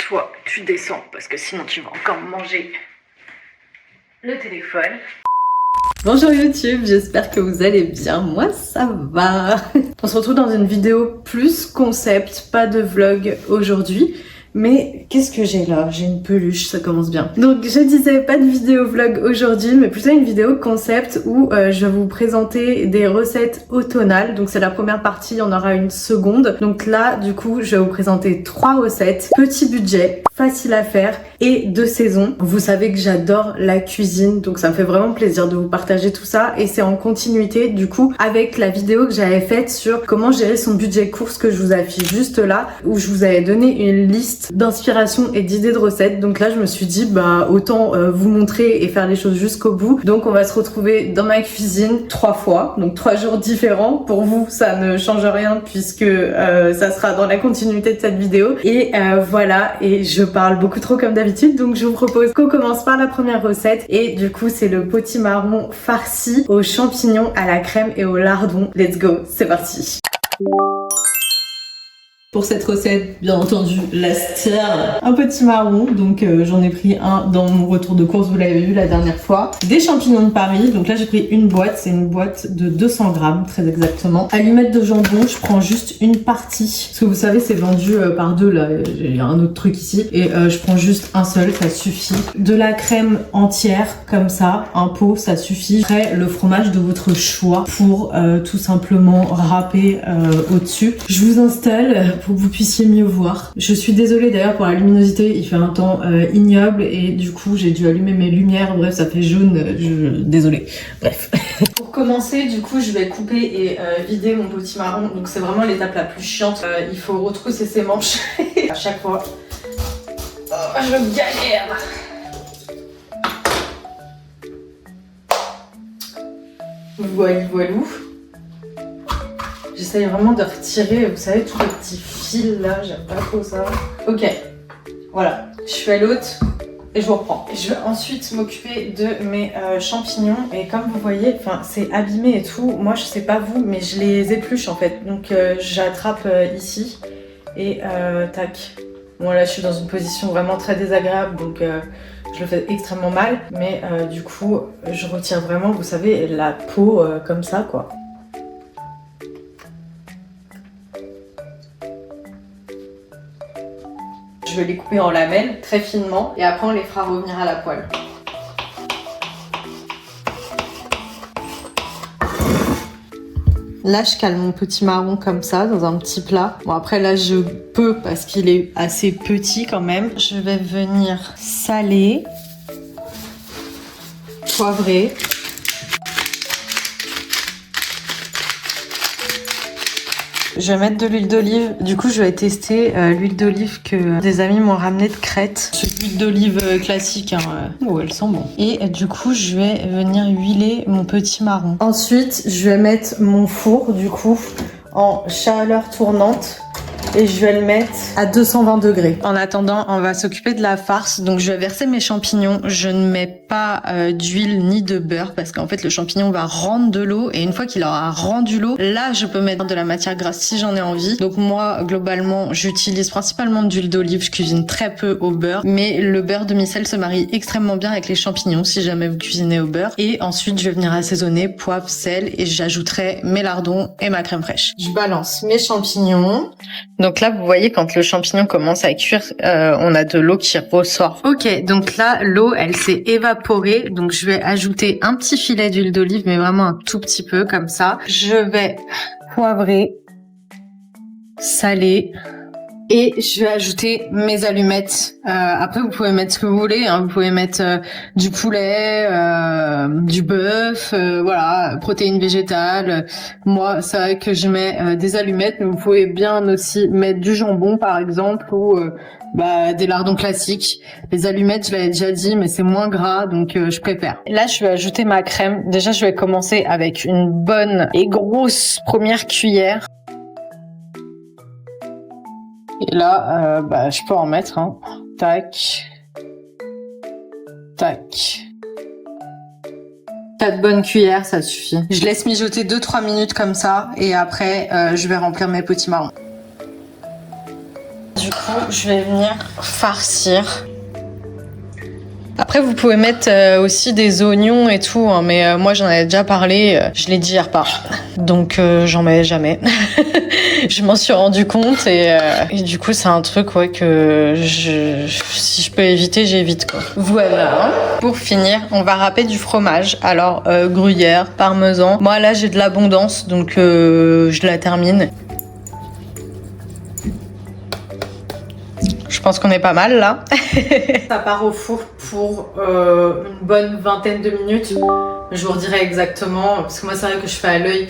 toi, tu descends parce que sinon tu vas encore manger le téléphone. Bonjour YouTube, j'espère que vous allez bien, moi ça va. On se retrouve dans une vidéo plus concept, pas de vlog aujourd'hui. Mais qu'est-ce que j'ai là? J'ai une peluche, ça commence bien. Donc je disais pas de vidéo vlog aujourd'hui, mais plutôt une vidéo concept où je vais vous présenter des recettes automnales. Donc c'est la première partie, il y en aura une seconde. Donc là, du coup, je vais vous présenter 3 recettes. Petit budget, facile à faire et de saison. Vous savez que j'adore la cuisine, donc ça me fait vraiment plaisir de vous partager tout ça. Et c'est en continuité, du coup, avec la vidéo que j'avais faite sur comment gérer son budget course que je vous affiche juste là, où je vous avais donné une liste d'inspiration et d'idées de recettes. Donc là je me suis dit bah autant vous montrer et faire les choses jusqu'au bout. Donc on va se retrouver dans ma cuisine 3 fois, donc 3 jours différents. Pour vous ça ne change rien puisque ça sera dans la continuité de cette vidéo. Et voilà, et je parle beaucoup trop comme d'habitude, donc je vous propose qu'on commence par la première recette. Et du coup c'est le potimarron farci aux champignons, à la crème et au lardon. Let's go, c'est parti. Pour cette recette, bien entendu, la star, un potimarron, donc j'en ai pris un dans mon retour de course, vous l'avez vu la dernière fois. Des champignons de Paris, donc là j'ai pris une boîte, c'est une boîte de 200 grammes, très exactement. Allumettes de jambon, je prends juste une partie, parce que vous savez c'est vendu par deux là, il y a un autre truc ici, et je prends juste un seul, ça suffit. De la crème entière, comme ça, un pot, ça suffit. Après, le fromage de votre choix pour tout simplement râper au-dessus. Je vous installe pour que vous puissiez mieux voir. Je suis désolée d'ailleurs pour la luminosité, il fait un temps ignoble et du coup j'ai dû allumer mes lumières, bref ça fait jaune, désolée. Bref. Pour commencer, du coup je vais couper et vider mon potimarron, donc c'est vraiment l'étape la plus chiante. Il faut retrousser ses manches à chaque fois. Oh, je galère. Voilou. J'essaye vraiment de retirer, vous savez, tous les petits fils là, j'aime pas trop ça. Ok, voilà, je suis à l'autre et je vous reprends. Je vais ensuite m'occuper de mes champignons et comme vous voyez, enfin c'est abîmé et tout. Moi je sais pas vous, mais je les épluche en fait. Donc j'attrape ici et tac. Bon là je suis dans une position vraiment très désagréable, donc je le fais extrêmement mal. Mais du coup je retire vraiment, vous savez, la peau comme ça quoi. Je vais les couper en lamelles très finement et après on les fera revenir à la poêle. Là je cale mon potimarron comme ça dans un petit plat. Bon après là je peux parce qu'il est assez petit quand même. Je vais venir saler, poivrer. Je vais mettre de l'huile d'olive. Du coup, je vais tester l'huile d'olive que des amis m'ont ramené de Crète. C'est l'huile d'olive classique. Hein. Oh, elle sent bon. Et du coup, je vais venir huiler mon potimarron. Ensuite, je vais mettre mon four, du coup, en chaleur tournante. Et je vais le mettre à 220 degrés. En attendant, on va s'occuper de la farce. Donc je vais verser mes champignons. Je ne mets pas d'huile ni de beurre parce qu'en fait le champignon va rendre de l'eau. Et une fois qu'il aura rendu l'eau, là je peux mettre de la matière grasse si j'en ai envie. Donc moi globalement j'utilise principalement de l'huile d'olive. Je cuisine très peu au beurre. Mais le beurre demi-sel se marie extrêmement bien avec les champignons si jamais vous cuisinez au beurre. Et ensuite je vais venir assaisonner poivre, sel et j'ajouterai mes lardons et ma crème fraîche. Je balance mes champignons. Donc là, vous voyez, quand le champignon commence à cuire, on a de l'eau qui ressort. Ok, donc là, l'eau, elle s'est évaporée. Donc je vais ajouter un petit filet d'huile d'olive, mais vraiment un tout petit peu, comme ça. Je vais poivrer, saler. Et je vais ajouter mes allumettes. Après, vous pouvez mettre ce que vous voulez. Hein. Vous pouvez mettre du poulet, du bœuf, voilà, protéines végétales. Moi, c'est vrai que je mets des allumettes, mais vous pouvez bien aussi mettre du jambon, par exemple, ou des lardons classiques. Les allumettes, je l'avais déjà dit, mais c'est moins gras, donc je préfère. Là, je vais ajouter ma crème. Déjà, je vais commencer avec une bonne et grosse première cuillère. Et là, je peux en mettre, hein. Tac. Tac. 4 bonnes cuillères, ça suffit. Je laisse mijoter 2-3 minutes comme ça, et après, je vais remplir mes potimarrons. Du coup, je vais venir farcir. Après, vous pouvez mettre aussi des oignons et tout, hein, mais moi j'en avais déjà parlé, je les digère pas. Donc j'en mets jamais. Je m'en suis rendu compte et du coup c'est un truc ouais, que si je peux éviter, j'évite quoi. Voilà. Pour finir, on va râper du fromage. Alors gruyère, parmesan. Moi là j'ai de l'abondance donc je la termine. Je pense qu'on est pas mal là. Ça part au four pour une bonne vingtaine de minutes. Je vous redirai exactement parce que moi c'est vrai que je fais à l'œil.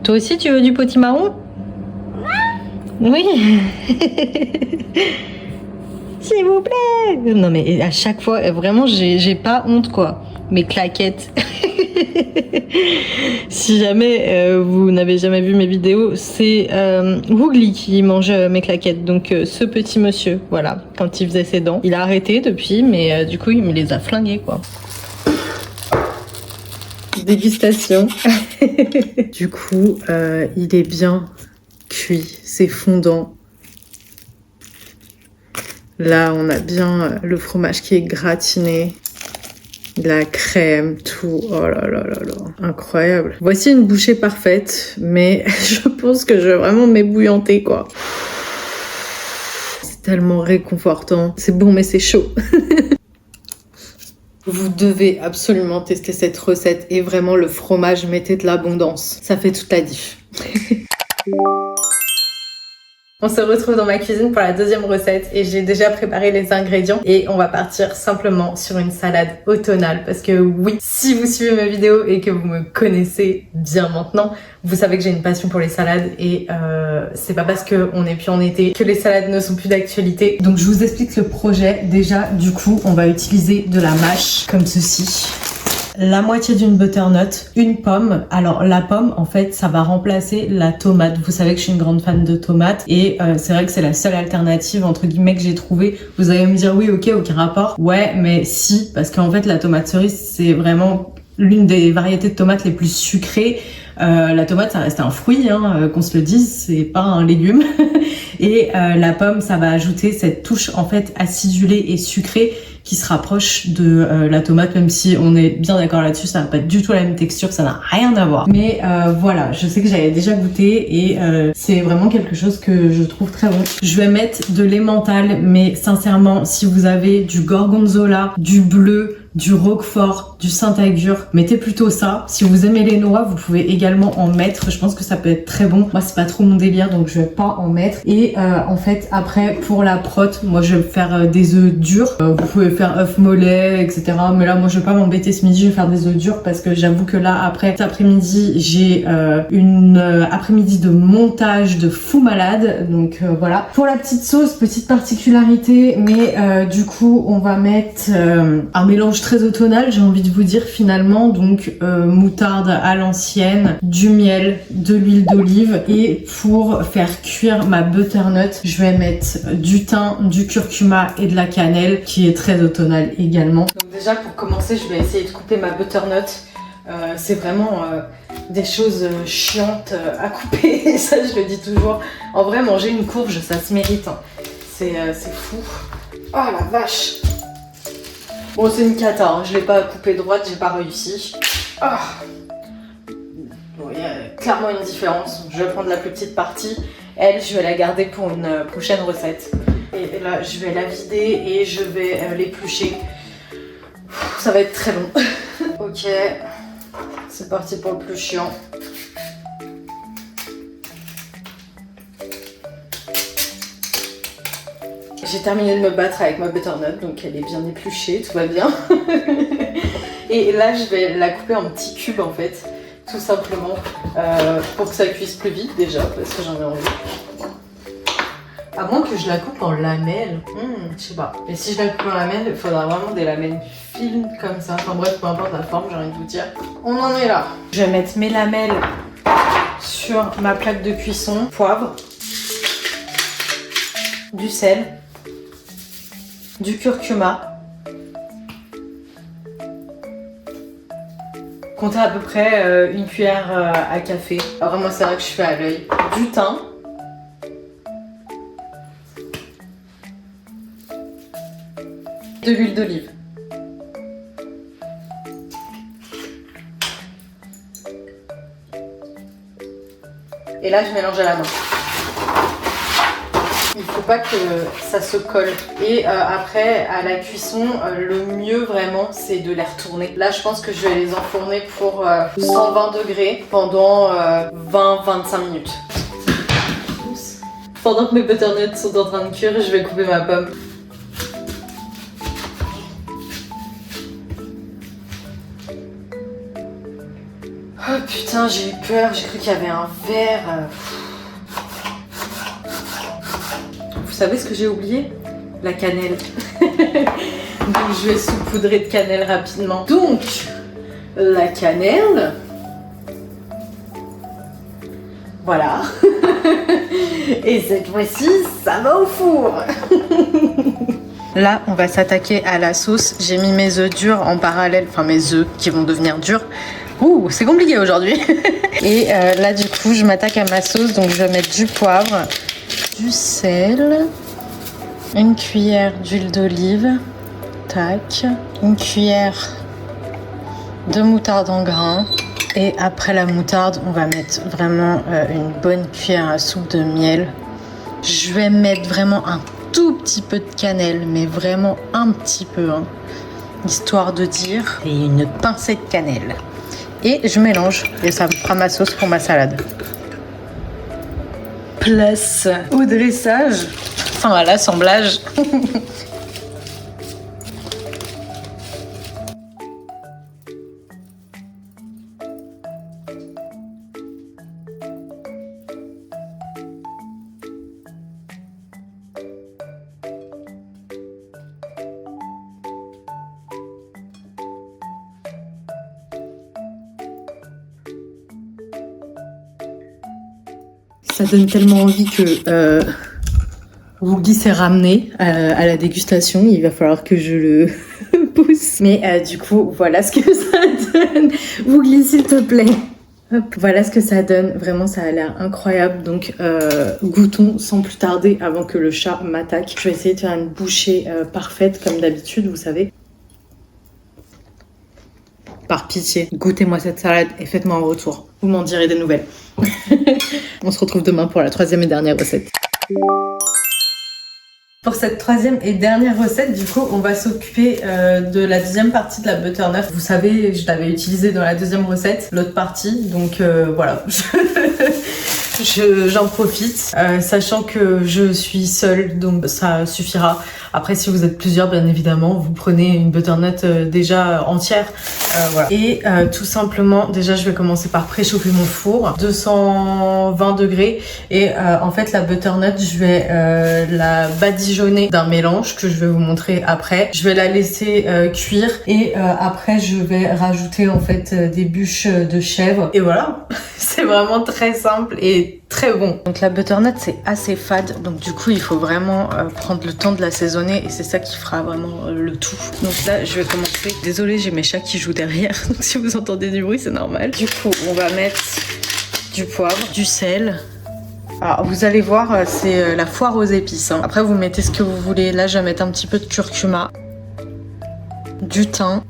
Toi aussi tu veux du potimarron? Oui. S'il vous plaît. Non mais à chaque fois vraiment j'ai pas honte quoi. Mes claquettes. Si jamais vous n'avez jamais vu mes vidéos, c'est Woogly qui mange mes claquettes. Donc ce petit monsieur, voilà, quand il faisait ses dents. Il a arrêté depuis, mais du coup il me les a flingués quoi. Dégustation. Du coup, il est bien cuit, c'est fondant. Là, on a bien le fromage qui est gratiné. La crème, tout. Oh là là là là. Incroyable. Voici une bouchée parfaite, mais je pense que je vais vraiment m'ébouillanter, quoi. C'est tellement réconfortant. C'est bon, mais c'est chaud. Vous devez absolument tester cette recette et vraiment le fromage, mettez de l'abondance. Ça fait toute la diff. On se retrouve dans ma cuisine pour la deuxième recette et j'ai déjà préparé les ingrédients et on va partir simplement sur une salade automnale parce que oui, si vous suivez mes vidéos et que vous me connaissez bien maintenant, vous savez que j'ai une passion pour les salades et c'est pas parce qu'on est plus en été que les salades ne sont plus d'actualité. Donc je vous explique le projet. Déjà, du coup, on va utiliser de la mâche comme ceci. La moitié d'une butternut, une pomme. Alors la pomme, en fait, ça va remplacer la tomate. Vous savez que je suis une grande fan de tomates et c'est vrai que c'est la seule alternative entre guillemets que j'ai trouvée. Vous allez me dire oui, ok, aucun rapport. Ouais, mais si, parce qu'en fait la tomate cerise, c'est vraiment l'une des variétés de tomates les plus sucrées. La tomate, ça reste un fruit, hein, qu'on se le dise, c'est pas un légume. Et la pomme, ça va ajouter cette touche en fait acidulée et sucrée qui se rapproche de la tomate, même si on est bien d'accord là-dessus, ça n'a pas du tout la même texture, ça n'a rien à voir. Mais voilà, je sais que j'avais déjà goûté et c'est vraiment quelque chose que je trouve très bon. Je vais mettre de l'emmental, mais sincèrement, si vous avez du gorgonzola, du bleu, du roquefort, du Saint-Agur, mettez plutôt ça. Si vous aimez les noix, vous pouvez également en mettre. Je pense que ça peut être très bon. Moi, c'est pas trop mon délire, donc je vais pas en mettre. Et en fait, après, pour la prot, moi, je vais faire des œufs durs. Vous pouvez faire œufs mollets, etc. Mais là, moi, je vais pas m'embêter ce midi. Je vais faire des œufs durs parce que j'avoue que là, après cet après-midi, j'ai une après-midi de montage de fou malade. Donc voilà. Pour la petite sauce, petite particularité, mais du coup, on va mettre un mélange très automnal, j'ai envie de vous dire finalement, donc moutarde à l'ancienne, du miel, de l'huile d'olive et pour faire cuire ma butternut, je vais mettre du thym, du curcuma et de la cannelle qui est très automnal également. Donc déjà pour commencer, je vais essayer de couper ma butternut. C'est vraiment des choses chiantes à couper, ça je le dis toujours. En vrai, manger une courge, ça se mérite, hein. C'est fou. Oh la vache! Bon, c'est une cata, hein. Je l'ai pas coupé droite, j'ai pas réussi. Ah. Bon, il y a clairement une différence. Je vais prendre la plus petite partie. Elle, je vais la garder pour une prochaine recette. Et là, je vais la vider et je vais l'éplucher. Ça va être très long. Ok, c'est parti pour le plus chiant. J'ai terminé de me battre avec ma butternut, donc elle est bien épluchée, tout va bien. Et là, je vais la couper en petits cubes en fait, tout simplement, pour que ça cuise plus vite déjà, parce que j'en ai envie. À moins que je la coupe en lamelles, je sais pas. Mais si je la coupe en lamelles, il faudra vraiment des lamelles fines comme ça. Enfin bref, peu importe la forme, j'ai envie de vous dire. On en est là. Je vais mettre mes lamelles sur ma plaque de cuisson. Poivre, du sel, du curcuma. Comptez à peu près une cuillère à café. Alors moi c'est vrai que je fais à l'œil. Du thym. de l'huile d'olive. Et là, je mélange à la main. Il faut pas que ça se colle. Et après, à la cuisson, le mieux vraiment, c'est de les retourner. Là, je pense que je vais les enfourner pour 120 degrés pendant 20-25 minutes. Pendant que mes butternuts sont en train de cuire, je vais couper ma pomme. Oh putain, j'ai eu peur, j'ai cru qu'il y avait un verre. Vous savez ce que j'ai oublié? La cannelle. Donc je vais saupoudrer de cannelle rapidement. Donc, la cannelle. Voilà. Et cette fois-ci, ça va au four. Là, on va s'attaquer à la sauce. J'ai mis mes œufs durs en parallèle, enfin mes œufs qui vont devenir durs. Ouh, c'est compliqué aujourd'hui. Et là, du coup, je m'attaque à ma sauce. Donc, je vais mettre du poivre, du sel, une cuillère d'huile d'olive, tac, une cuillère de moutarde en grains. Et après la moutarde, on va mettre vraiment une bonne cuillère à soupe de miel. Je vais mettre vraiment un tout petit peu de cannelle, mais vraiment un petit peu, hein, histoire de dire, et une pincée de cannelle. Et je mélange, et ça me fera ma sauce pour ma salade. Place au dressage, enfin à l'assemblage. Ça donne tellement envie que Woogie s'est ramené à la dégustation. Il va falloir que je le pousse. Mais du coup, voilà ce que ça donne. Woogie, s'il te plaît. Hop, voilà ce que ça donne. Vraiment, ça a l'air incroyable. Donc, goûtons sans plus tarder avant que le chat m'attaque. Je vais essayer de faire une bouchée parfaite comme d'habitude, vous savez. Par pitié, goûtez-moi cette salade et faites-moi un retour. Vous m'en direz des nouvelles. On se retrouve demain pour la troisième et dernière recette. Pour cette troisième et dernière recette, du coup, on va s'occuper de la deuxième partie de la butternut. Vous savez, je l'avais utilisée dans la deuxième recette, l'autre partie. Donc voilà, j'en profite, sachant que je suis seule, donc ça suffira. Après, si vous êtes plusieurs, bien évidemment, vous prenez une butternut déjà entière. Voilà. Et tout simplement, déjà, je vais commencer par préchauffer mon four, 220 degrés. Et en fait, la butternut, je vais la badigeonner d'un mélange que je vais vous montrer après. Je vais la laisser cuire et après, je vais rajouter en fait des bûches de chèvre. Et voilà, c'est vraiment très simple et très bon. Donc la butternut c'est assez fade, donc du coup il faut vraiment prendre le temps de l'assaisonner et c'est ça qui fera vraiment le tout. Donc là je vais commencer. Désolée, j'ai mes chats qui jouent derrière, donc si vous entendez du bruit c'est normal. Du coup on va mettre du poivre, du sel. Alors vous allez voir, c'est la foire aux épices, hein. Après vous mettez ce que vous voulez. Là je vais mettre un petit peu de curcuma, du thym.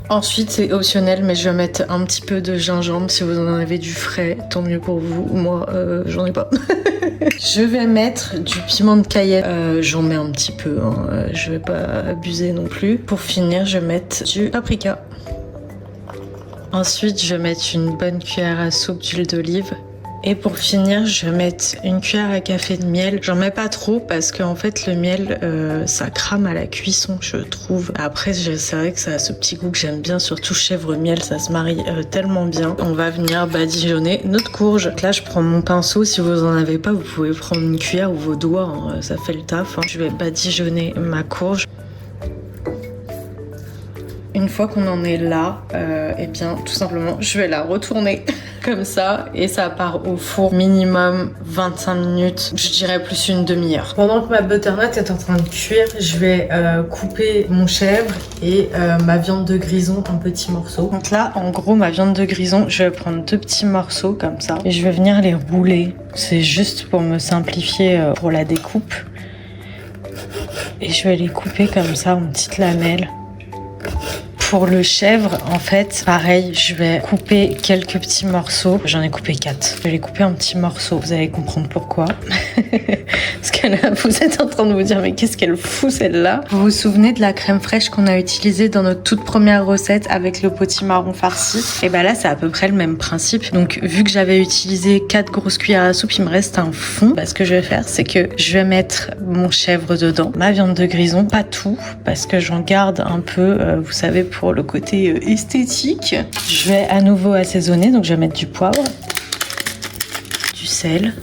Ensuite, c'est optionnel, mais je vais mettre un petit peu de gingembre. Si vous en avez du frais, tant mieux pour vous. Moi, j'en ai pas. Je vais mettre du piment de Cayenne. J'en mets un petit peu, hein. Je vais pas abuser non plus. Pour finir, je vais mettre du paprika. Ensuite, je vais mettre une bonne cuillère à soupe d'huile d'olive. Et pour finir, je vais mettre une cuillère à café de miel. J'en mets pas trop parce que en fait le miel ça crame à la cuisson, je trouve. Après c'est vrai que ça a ce petit goût que j'aime bien, surtout chèvre miel, ça se marie tellement bien. On va venir badigeonner notre courge. Donc là je prends mon pinceau, si vous en avez pas vous pouvez prendre une cuillère ou vos doigts, hein, ça fait le taf, hein. Je vais badigeonner ma courge. Une fois qu'on en est là, eh bien tout simplement je vais la retourner comme ça et ça part au four minimum 25 minutes, je dirais plus une demi-heure. Pendant que ma butternut est en train de cuire, je vais couper mon chèvre et ma viande de grison en petits morceaux. Donc là en gros ma viande de grison, je vais prendre 2 petits morceaux comme ça et je vais venir les rouler. C'est juste pour me simplifier pour la découpe. Et je vais les couper comme ça en petites lamelles. Pour le chèvre, en fait, pareil, je vais couper quelques petits morceaux. J'en ai coupé 4. Je vais les couper en petits morceaux. Vous allez comprendre pourquoi. Parce que là, vous êtes en train de vous dire, mais qu'est-ce qu'elle fout celle-là? Vous vous souvenez de la crème fraîche qu'on a utilisée dans notre toute première recette avec le potimarron farci? Et bah là, c'est à peu près le même principe. Donc, vu que j'avais utilisé 4 grosses cuillères à soupe, il me reste un fond. Bah, ce que je vais faire, c'est que je vais mettre mon chèvre dedans, ma viande de grison, pas tout, parce que j'en garde un peu, vous savez, pour le côté esthétique. Je vais à nouveau assaisonner, donc je vais mettre du poivre, du sel,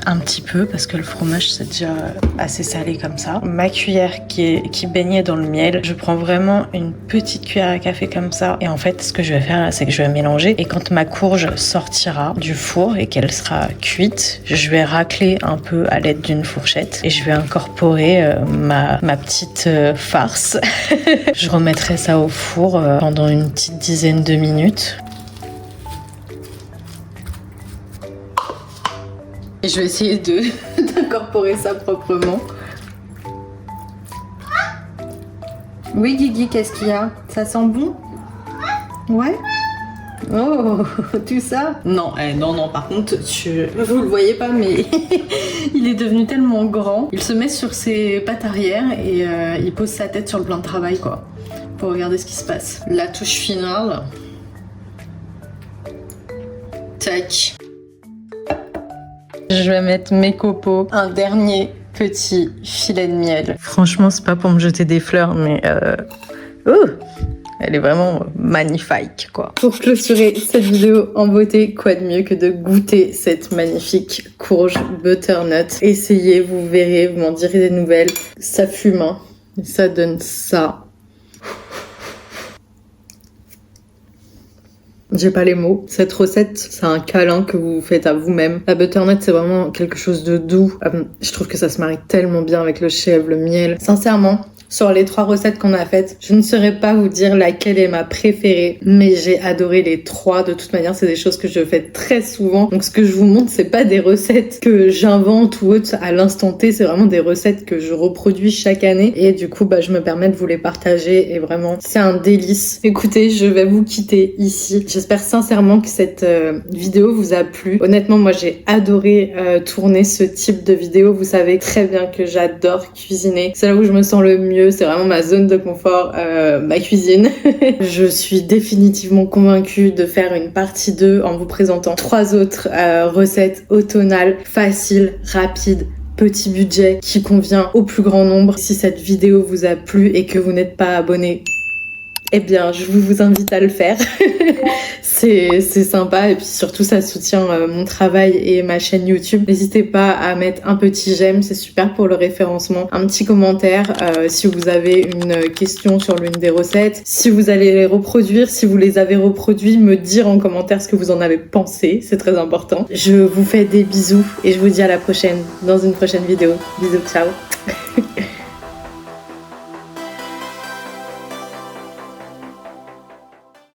un petit peu parce que le fromage c'est déjà assez salé comme ça. Ma cuillère qui baignait dans le miel, je prends vraiment une petite cuillère à café comme ça et en fait ce que je vais faire c'est que je vais mélanger et quand ma courge sortira du four et qu'elle sera cuite, je vais racler un peu à l'aide d'une fourchette et je vais incorporer ma petite farce. Je remettrai ça au four pendant une petite dizaine de minutes. Et je vais essayer d'incorporer ça proprement. Oui Guigui, qu'est-ce qu'il y a? Ça sent bon? Ouais? Oh, tout ça? Non, non, par contre, vous le voyez pas, mais il est devenu tellement grand. Il se met sur ses pattes arrière et il pose sa tête sur le plan de travail, quoi. Pour regarder ce qui se passe. La touche finale. Tac. Je vais mettre mes copeaux. Un dernier petit filet de miel. Franchement, c'est pas pour me jeter des fleurs, mais elle est vraiment magnifique, quoi. Pour clôturer cette vidéo en beauté, quoi de mieux que de goûter cette magnifique courge butternut. Essayez, vous verrez, vous m'en direz des nouvelles. Ça fume, hein. Ça donne ça. J'ai pas les mots. Cette recette, c'est un câlin que vous faites à vous-même. La butternut, c'est vraiment quelque chose de doux. Je trouve que ça se marie tellement bien avec le chèvre, le miel. Sincèrement, sur les 3 recettes qu'on a faites, je ne saurais pas vous dire laquelle est ma préférée, mais j'ai adoré les 3. De toute manière, c'est des choses que je fais très souvent. Donc ce que je vous montre, c'est pas des recettes que j'invente ou autre à l'instant T, c'est vraiment des recettes que je reproduis chaque année. Et du coup, je me permets de vous les partager et vraiment, c'est un délice. Écoutez, je vais vous quitter ici. J'espère sincèrement que cette vidéo vous a plu. Honnêtement, moi, j'ai adoré tourner ce type de vidéo. Vous savez très bien que j'adore cuisiner. C'est là où je me sens le mieux. C'est vraiment ma zone de confort, ma cuisine. Je suis définitivement convaincue de faire une partie 2 en vous présentant 3 autres recettes automnales, faciles, rapides, petit budget, qui convient au plus grand nombre. Si cette vidéo vous a plu et que vous n'êtes pas abonné, eh bien, je vous invite à le faire. C'est sympa et puis surtout ça soutient mon travail et ma chaîne YouTube. N'hésitez pas à mettre un petit j'aime, c'est super pour le référencement. Un petit commentaire si vous avez une question sur l'une des recettes. Si vous allez les reproduire, si vous les avez reproduits, me dire en commentaire ce que vous en avez pensé, c'est très important. Je vous fais des bisous et je vous dis à la prochaine dans une prochaine vidéo. Bisous, ciao.